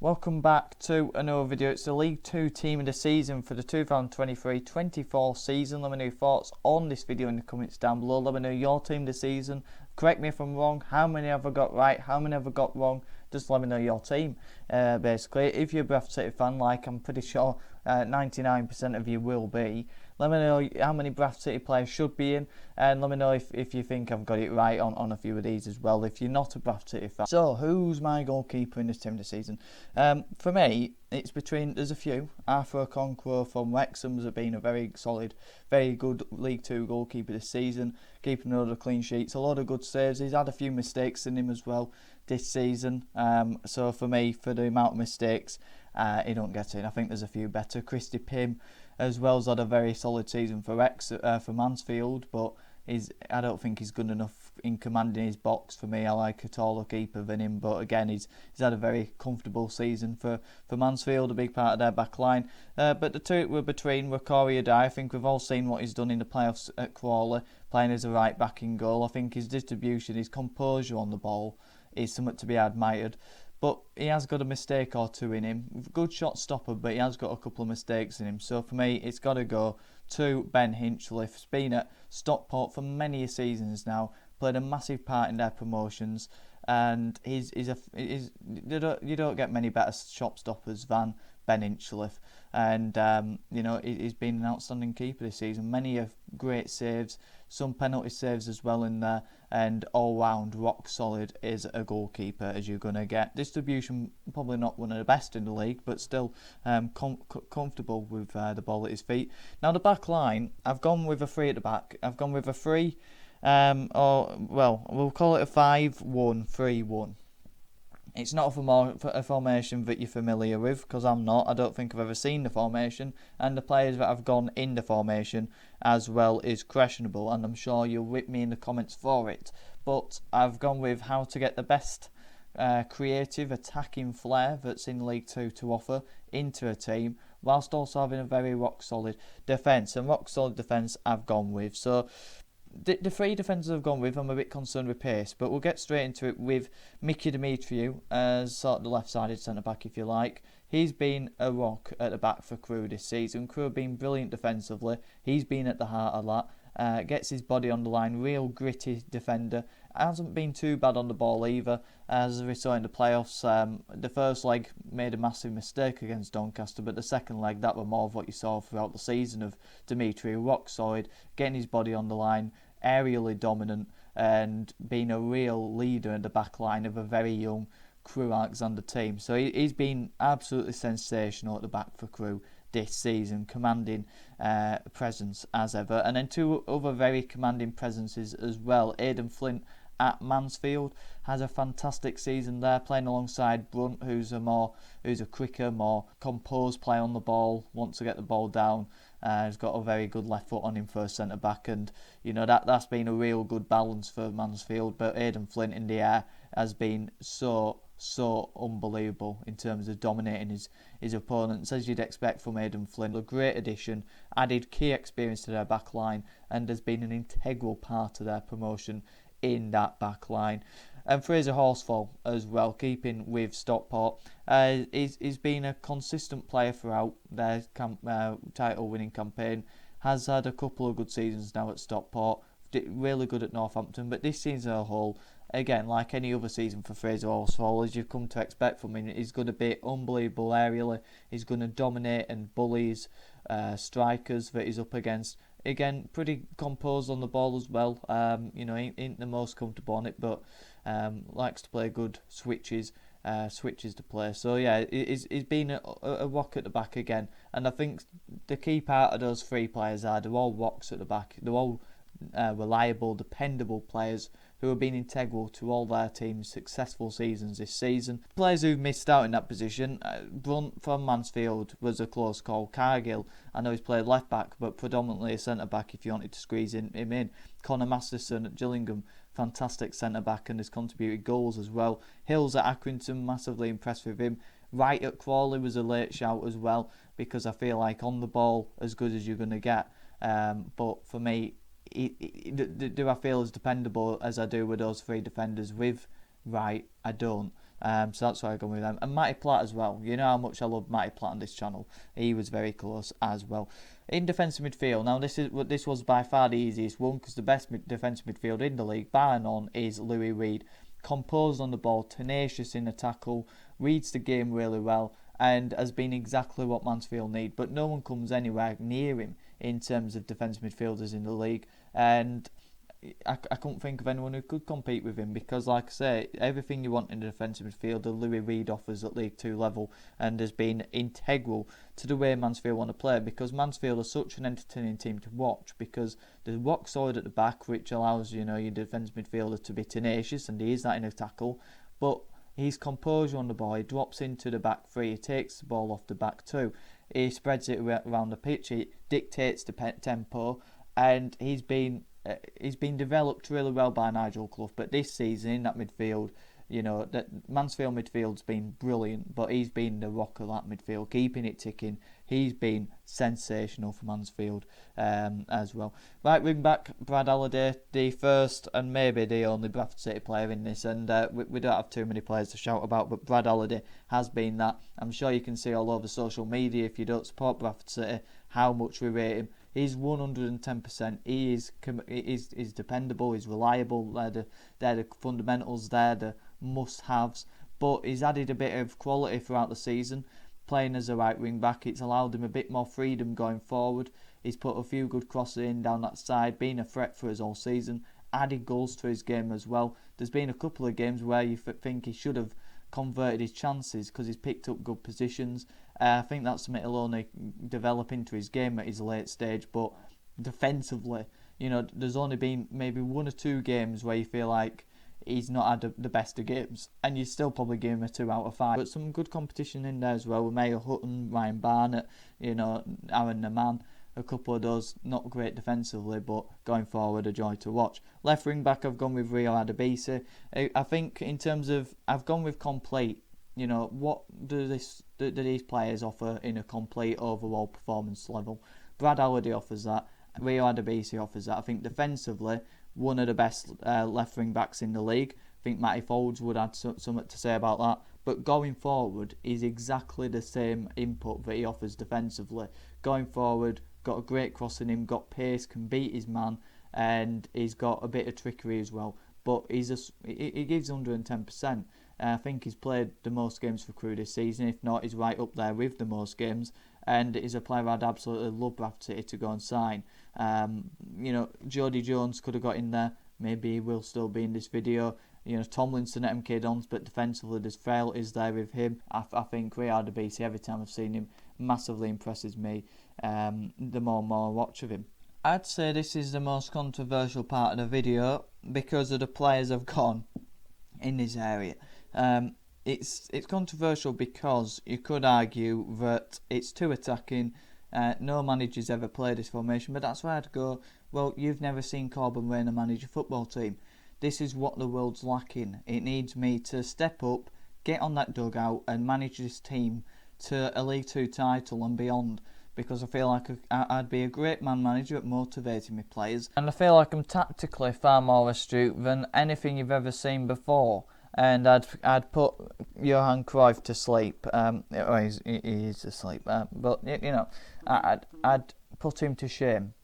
Welcome back to another video. It's the League 2 team of the season for the 2023-24 season. Let me know your thoughts on this video in the comments down below. Let me know your team of the season. Correct me if I'm wrong. How many have I got right? How many have I got wrong? Just let me know your team. Basically, if you're a Bradford City fan, like I'm pretty sure 99% of you will be, let me know how many Bradford City players should be in, and let me know if you think I've got it right on a few of these as well, if you're not a Bradford City fan. So, who's my goalkeeper in this team this season? For me, it's between, there's a few. Arthur Okonkwo from Wrexham has been a very solid, very good League 2 goalkeeper this season, keeping a lot of clean sheets, a lot of good saves. He's had a few mistakes in him as well this season. So for me, for the amount of mistakes, he don't get it. I think there's a few better. Christy Pym as well has had a very solid season for Mansfield, but I don't think he's good enough in commanding his box for me. I like a taller keeper than him, but again, he's had a very comfortable season for Mansfield, a big part of their back line. But the two were between were Corey Adai. I think we've all seen what he's done in the playoffs at Crawley, playing as a right back in goal. I think his distribution, his composure on the ball is something to be admired. But he has got a mistake or two in him. Good shot stopper, but he has got a couple of mistakes in him. So for me, it's got to go to Ben Hinchliffe. He's been at Stockport for many seasons now, played a massive part in their promotions, and you don't get many better shot stoppers than Ben Hinchliffe. And he's been an outstanding keeper this season. Many of great saves, some penalty saves as well in there, and all round rock solid is a goalkeeper as you're going to get. Distribution probably not one of the best in the league, but still comfortable with the ball at his feet. Now the back line, I've gone with a three at the back. I've gone with a three, we'll call it a 5-1-3-1. It's not a formation that you're familiar with, because I'm not. I don't think I've ever seen the formation, and the players that have gone in the formation as well is questionable, and I'm sure you'll whip me in the comments for it. But I've gone with how to get the best creative attacking flair that's in League 2 to offer into a team, whilst also having a very rock solid defence. And rock solid defence I've gone with. So the three defenders I've gone with, I'm a bit concerned with pace, but we'll get straight into it with Mickey Dimitriou as sort of the left-sided centre-back, if you like. He's been a rock at the back for Crewe this season. Crewe have been brilliant defensively. He's been at the heart of that. Gets his body on the line, real gritty defender. Hasn't been too bad on the ball either, as we saw in the playoffs. The first leg made a massive mistake against Doncaster, but the second leg, that was more of what you saw throughout the season of Dimitriou, rock solid, getting his body on the line, aerially dominant, and being a real leader in the back line of a very young Crewe Alexander team. So he's been absolutely sensational at the back for Crewe this season, commanding presence as ever. And then two other very commanding presences as well. Aidan Flint at Mansfield has a fantastic season there, playing alongside Brunt, who's a quicker, more composed player on the ball, wants to get the ball down. He's got a very good left foot on him for a centre back, and that's been a real good balance for Mansfield. But Aidan Flint in the air has been so unbelievable in terms of dominating his opponents, as you'd expect from Aidan Flint. A great addition, added key experience to their back line, and has been an integral part of their promotion in that back line. And Fraser Horsfall as well, keeping with Stockport, he's been a consistent player throughout their title-winning campaign. Has had a couple of good seasons now at Stockport, really good at Northampton, but this season as a whole, again, like any other season for Fraser Horsfall, as you've come to expect from him, he's going to be unbelievable aerially. He's going to dominate and bully his strikers that he's up against. Again, pretty composed on the ball as well. Ain't the most comfortable on it, but likes to play good switches to play. So yeah, he's been a rock at the back again. And I think the key part of those three players they're all rocks at the back. They're all reliable, dependable players who have been integral to all their team's successful seasons this season. Players who've missed out in that position, Brunt from Mansfield was a close call. Cargill, I know he's played left back, but predominantly a centre back if you wanted to squeeze him in. Connor Masterson at Gillingham, fantastic centre back and has contributed goals as well. Hills at Accrington, massively impressed with him. Wright at Crawley was a late shout as well, because I feel like on the ball as good as you're going to get. But for me, do I feel as dependable as I do with those three defenders with Wright? I don't. So that's why I go with them. And Matty Platt as well. You know how much I love Matty Platt on this channel. He was very close as well. In defensive midfield, now this was by far the easiest one, because the best defensive midfield in the league, bar none, is Louis Reed. Composed on the ball, tenacious in a tackle, reads the game really well, and has been exactly what Mansfield need. But no one comes anywhere near him in terms of defensive midfielders in the league. And I couldn't think of anyone who could compete with him, because, like I say, everything you want in a defensive midfielder, Louis Reed offers at League 2 level, and has been integral to the way Mansfield want to play, because Mansfield are such an entertaining team to watch, because they're rock solid at the back, which allows, you know, your defensive midfielder to be tenacious, and he is that in a tackle, but he's composure on the ball, he drops into the back three, he takes the ball off the back two, he spreads it around the pitch, he dictates the tempo, and he's been developed really well by Nigel Clough. But this season in that midfield, you know, that Mansfield midfield's been brilliant, but he's been the rock of that midfield, keeping it ticking. He's been sensational for Mansfield as well. Right wing back, Brad Halliday, the first and maybe the only Bradford City player in this, and we don't have too many players to shout about, but Brad Halliday has been that. I'm sure you can see all over social media, if you don't support Bradford City, how much we rate him. He's 110%. He is dependable. He's reliable. They're the fundamentals. They're the must-haves. But he's added a bit of quality throughout the season. Playing as a right wing back, it's allowed him a bit more freedom going forward. He's put a few good crosses in down that side, been a threat for us all season. Added goals to his game as well. There's been a couple of games where you think he should have converted his chances, because he's picked up good positions. I think that's something he'll only develop into his game at his late stage. But defensively, you know, there's only been maybe 1 or 2 games where you feel like he's not had the best of games, and you still probably give him a 2 out of 5. But some good competition in there as well, with Mayo Hutton, Ryan Barnett, you know, Aaron Naman. A couple of those not great defensively, but going forward, a joy to watch. Left wing back, I've gone with Rio Adebisi. I think in terms of, I've gone with complete. You know, what do these players offer in a complete overall performance level? Brad Halliday offers that. Rio Adebisi offers that. I think defensively, one of the best left wing backs in the league. I think Matty Folds would add something to say about that. But going forward, is exactly the same input that he offers defensively. Going forward, got a great cross in him, got pace, can beat his man, and he's got a bit of trickery as well. But he gives 110%. I think he's played the most games for Crewe this season. If not, he's right up there with the most games. And he's a player I'd absolutely love Bradford City to go and sign. You know, Jody Jones could have got in there. Maybe he will still be in this video. You know, Tomlinson at MK Dons, but defensively there's frailties there with him. I think Rio Adebisi, every time I've seen him, massively impresses me the more and more I watch of him. I'd say this is the most controversial part of the video because of the players I've gone in this area. It's controversial because you could argue that it's too attacking. No manager's ever played this formation, but that's where I'd go, well, you've never seen Corbin Rayner manage a football team. This is what the world's lacking. It needs me to step up, get on that dugout and manage this team to a League 2 title and beyond, because I feel like I'd be a great man manager at motivating my players, and I feel like I'm tactically far more astute than anything you've ever seen before. And I'd put Johan Cruyff to sleep. He is asleep, but you know, I'd put him to shame,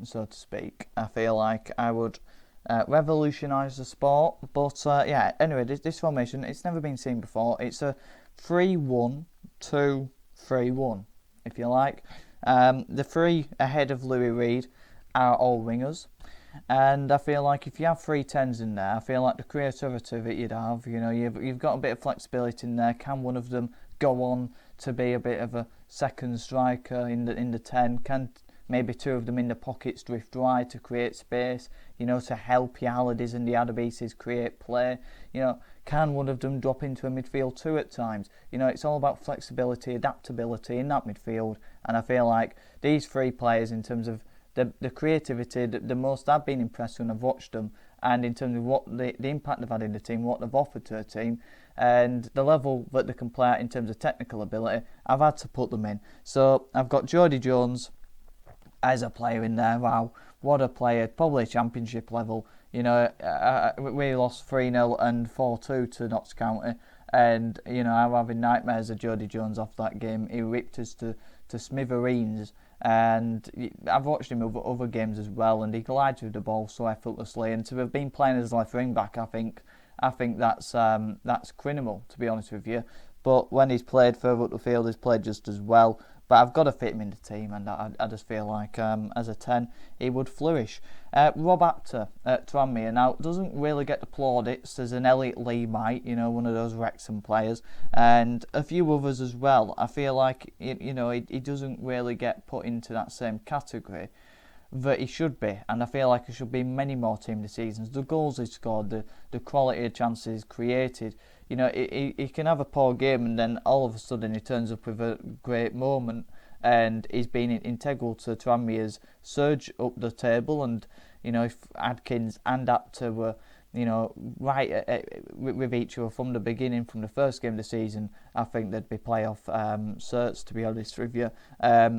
so to speak. I feel like I would revolutionise the sport. But yeah, anyway, this formation, it's never been seen before. It's a 3-1-2-3-1, if you like. The 3 ahead of Louis Reed are all wingers. And I feel like if you have 3 10s in there, I feel like the creativity that you'd have, you know, you've got a bit of flexibility in there. Can one of them go on to be a bit of a second striker in the 10? Can maybe 2 of them in the pockets drift wide to create space, you know, to help your Hallidays and the Adebises create play? You know, can one of them drop into a midfield 2 at times? You know, it's all about flexibility, adaptability in that midfield. And I feel like these 3 players, in terms of the creativity, the most I've been impressed when I've watched them, and in terms of what the impact they've had in the team, what they've offered to a team, and the level that they can play at in terms of technical ability, I've had to put them in. So I've got Jody Jones as a player in there. Wow, what a player, probably championship level. You know, we lost 3-0 and 4-2 to Notts County. And, you know, I'm having nightmares of Jody Jones off that game. He ripped us to smithereens. And I've watched him over other games as well, and he glides with the ball so effortlessly. And to have been playing as left wing back, I think that's criminal, to be honest with you. But when he's played further up the field, he's played just as well. But I've got to fit him in the team, and I just feel like as a 10, he would flourish. Rob Apter at Tranmere now doesn't really get the plaudits as an Elliot Lee might, you know, one of those Wrexham players, and a few others as well. I feel like, you know, he doesn't really get put into that same category that he should be, and I feel like he should be in many more team this seasons. The goals he scored, the quality of chances created, you know, he can have a poor game and then all of a sudden he turns up with a great moment, and he's been integral to Tranmere's surge up the table. And, you know, if Adkins and Apter were, you know, right with each other from the beginning, from the first game of the season, I think there'd be playoff certs, to be honest with you.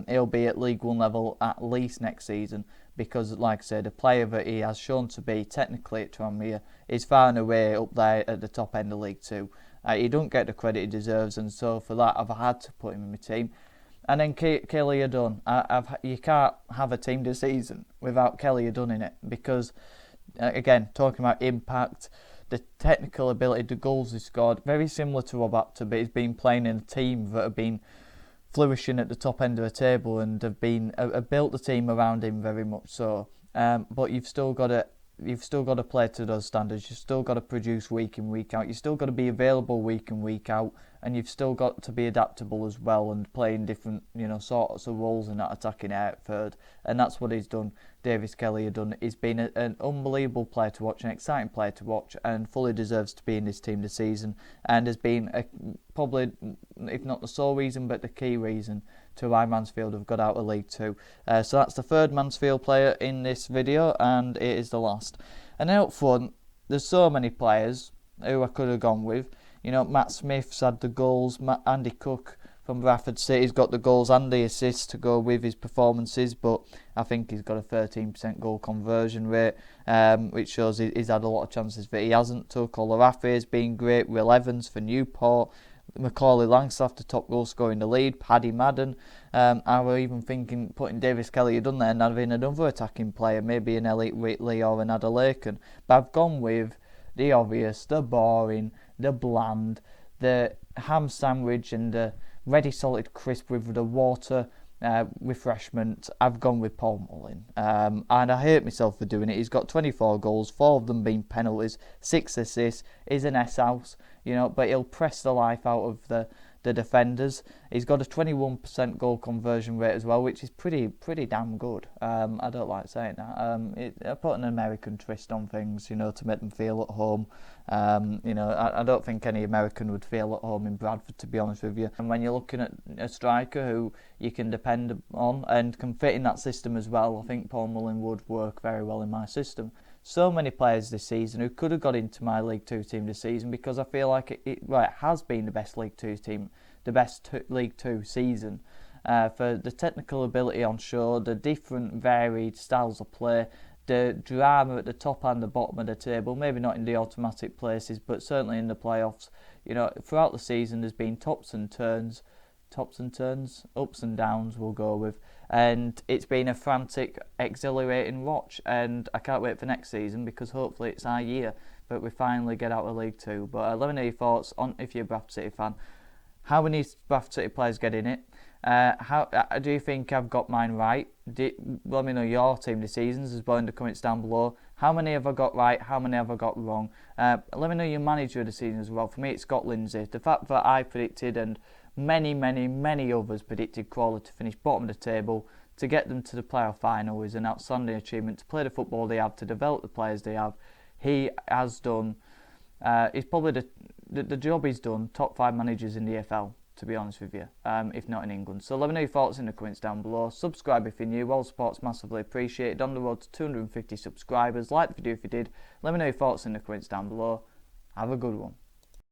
He'll be at League One level at least next season, because, like I said, the player that he has shown to be technically at Tranmere is far and away up there at the top end of League Two. He don't get the credit he deserves, and so for that I've had to put him in my team. And then Kelly Dunn. You can't have a team this season without Kelly Dunn in it, because, again, talking about impact, the technical ability, the goals he scored, very similar to Rob Apter, but he's been playing in a team that have been flourishing at the top end of the table and have built the team around him very much so. But you've still got to play to those standards. You've still got to produce week in, week out. You've still got to be available week in, week out, and you've still got to be adaptable as well and playing different, you know, sorts of roles in that attacking third. And that's what he's done. Davis Kelly has done. He's been an unbelievable player to watch, an exciting player to watch, and fully deserves to be in this team this season. And has been probably, if not the sole reason, but the key reason to why Mansfield have got out of League Two. So that's the third Mansfield player in this video, and it is the last. And then up front, there's so many players who I could have gone with. You know, Matt Smith's had the goals. Andy Cook from Bradford City's got the goals and the assists to go with his performances, but I think he's got a 13% goal conversion rate, which shows he's had a lot of chances that he hasn't took. Olarafe has been great. Will Evans for Newport. Macaulay Langstaff, the top goal scorer in the league. Paddy Madden. I were even thinking putting Davis Kelly done there and having another attacking player, maybe an Elliot Whitley or an Adelakan. But I've gone with the obvious, the boring, the bland, the ham sandwich and the ready salted crisp with the water refreshment. I've gone with Paul Mullin, and I hate myself for doing it. He's got 24 goals, 4 of them being penalties, 6 assists. He's an S-house, you know, but he'll press the life out of the defenders. He's got a 21% goal conversion rate as well, which is pretty damn good. I don't like saying that. I put an American twist on things, you know, to make them feel at home. You know, I don't think any American would feel at home in Bradford, to be honest with you. And when you're looking at a striker who you can depend on and can fit in that system as well, I think Paul Mullin would work very well in my system. So many players this season who could have got into my League Two team this season, because I feel like it has been the best League Two team, the best League Two season, for the technical ability on show, the different varied styles of play, the drama at the top and the bottom of the table, maybe not in the automatic places, but certainly in the playoffs. You know, throughout the season there's been ups and downs we'll go with, and it's been a frantic, exhilarating watch, and I can't wait for next season, because hopefully it's our year that we finally get out of League Two. But let me know your thoughts on, if you're a Bradford City fan, how many Bradford City players get in it? How do you think I've got mine right? Let me know your team this season as well in the comments down below. How many have I got right? How many have I got wrong? Let me know your manager of the season as well. For me, it's Scott Lindsay. The fact that I predicted, and many others predicted, Crawley to finish bottom of the table, to get them to the playoff final is an outstanding achievement. To play the football they have, to develop the players they have, he has done. He's probably the job he's done. Top 5 managers in the EFL, to be honest with you, if not in England. So let me know your thoughts in the comments down below. Subscribe if you're new. All support's massively appreciated. On the road to 250 subscribers. Like the video if you did. Let me know your thoughts in the comments down below. Have a good one.